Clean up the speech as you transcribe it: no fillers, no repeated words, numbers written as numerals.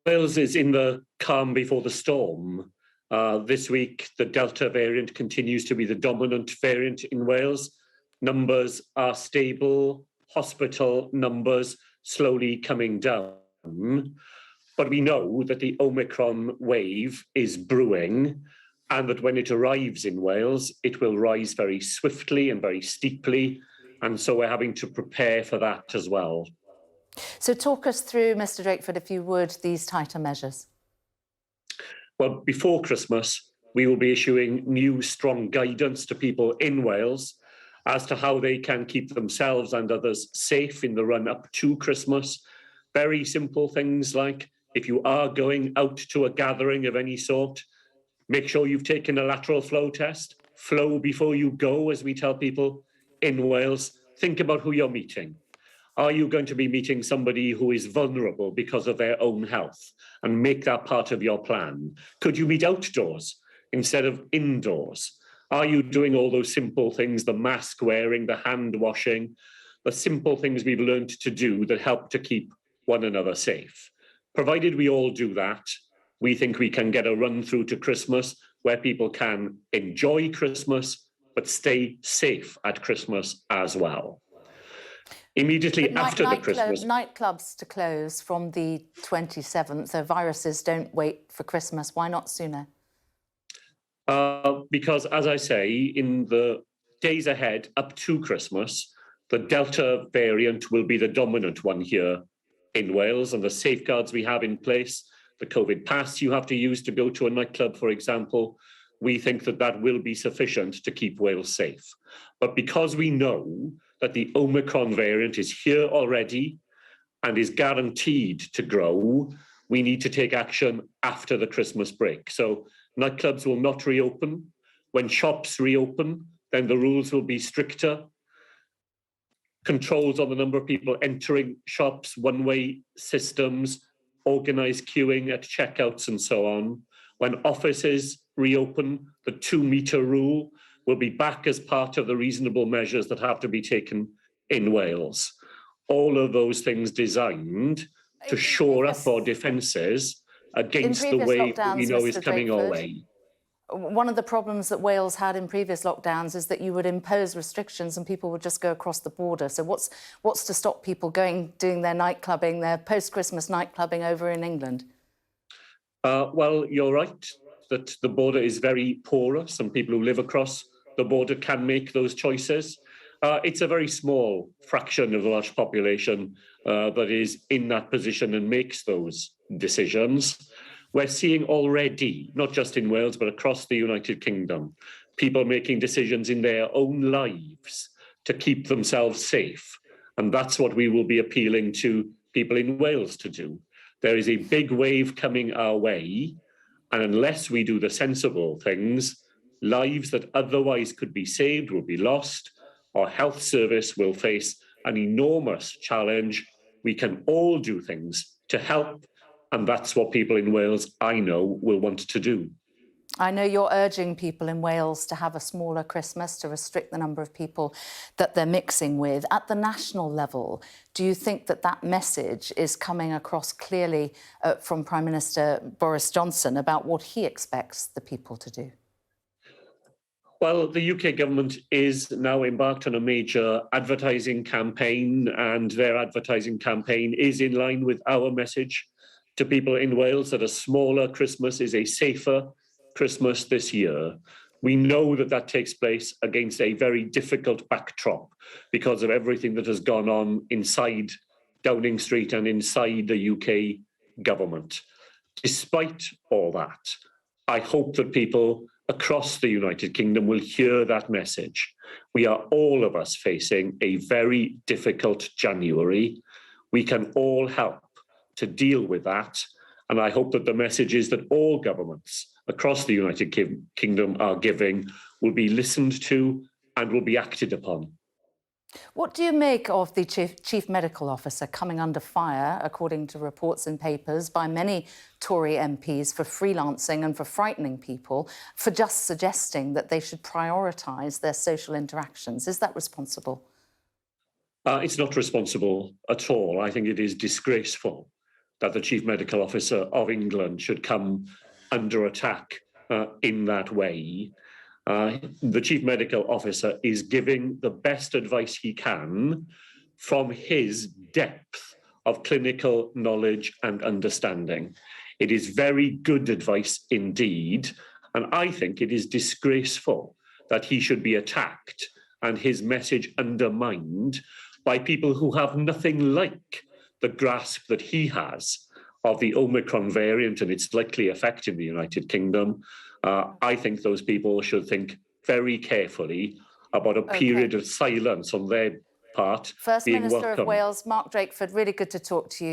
Wales is in the calm before the storm. This week, the Delta variant continues to be the dominant variant in Wales. Numbers are stable, hospital numbers slowly coming down. But we know that the Omicron wave is brewing, and that when it arrives in Wales, it will rise very swiftly and very steeply. And so we're having to prepare for that as well. So talk us through, Mr. Drakeford, if you would, these tighter measures. Well, before Christmas, we will be issuing new strong guidance to people in Wales as to how they can keep themselves and others safe in the run up to Christmas. Very simple things like, if you are going out to a gathering of any sort, make sure you've taken a lateral flow test. Flow before you go, as we tell people in Wales. Think about who you're meeting. Are you going to be meeting somebody who is vulnerable because of their own health? And make that part of your plan. Could you meet outdoors instead of indoors? Are you doing all those simple things, the mask wearing, the hand washing, the simple things we've learned to do that help to keep one another safe? Provided we all do that, we think we can get a run through to Christmas where people can enjoy Christmas, but stay safe at Christmas as well. Immediately after the Christmas... Nightclubs to close from the 27th, so viruses don't wait for Christmas. Why not sooner? Because, as I say, in the days ahead, up to Christmas, the Delta variant will be the dominant one here in Wales, and the safeguards we have in place, the COVID pass you have to use to go to a nightclub, for example, we think that that will be sufficient to keep Wales safe. But because we know that the Omicron variant is here already and is guaranteed to grow, we need to take action after the Christmas break. So nightclubs will not reopen. When shops reopen, then the rules will be stricter. Controls on the number of people entering shops, one-way systems, organised queuing at checkouts and so on. When offices reopen, the 2-metre rule will be back as part of the reasonable measures that have to be taken in Wales. All of those things designed to shore up our defences against the wave that we know is coming our way. One of the problems that Wales had in previous lockdowns is that you would impose restrictions and people would just go across the border. So what's to stop people doing their nightclubbing, their post-Christmas nightclubbing over in England? Well, you're right that the border is very porous and people who live across the border can make those choices. It's a very small fraction of the large population that is in that position and makes those decisions. We're seeing already, not just in Wales, but across the United Kingdom, people making decisions in their own lives to keep themselves safe. And that's what we will be appealing to people in Wales to do. There is a big wave coming our way, and unless we do the sensible things, lives that otherwise could be saved will be lost. Our health service will face an enormous challenge. We can all do things to help, and that's what people in Wales, I know, will want to do. I know you're urging people in Wales to have a smaller Christmas, to restrict the number of people that they're mixing with. At the national level, do you think that that message is coming across clearly from Prime Minister Boris Johnson about what he expects the people to do? Well, the UK government is now embarked on a major advertising campaign, and their advertising campaign is in line with our message to people in Wales that a smaller Christmas is a safer Christmas this year. We know that that takes place against a very difficult backdrop because of everything that has gone on inside Downing Street and inside the UK government. Despite all that, I hope that people across the United Kingdom will hear that message. We are all of us facing a very difficult January. We can all help to deal with that. And I hope that the messages that all governments across the United Kingdom are giving will be listened to and will be acted upon. What do you make of the Chief Medical Officer coming under fire, according to reports in papers, by many Tory MPs for freelancing and for frightening people, for just suggesting that they should prioritise their social interactions? Is that responsible? It's not responsible at all. I think it is disgraceful that the Chief Medical Officer of England should come under attack in that way. The Chief Medical Officer is giving the best advice he can from his depth of clinical knowledge and understanding. It is very good advice indeed, and I think it is disgraceful that he should be attacked and his message undermined by people who have nothing like the grasp that he has of the Omicron variant and its likely effect in the United Kingdom. I think those people should think very carefully about a period of silence on their part First being Minister welcome. of Wales, Mark Drakeford, really good to talk to you.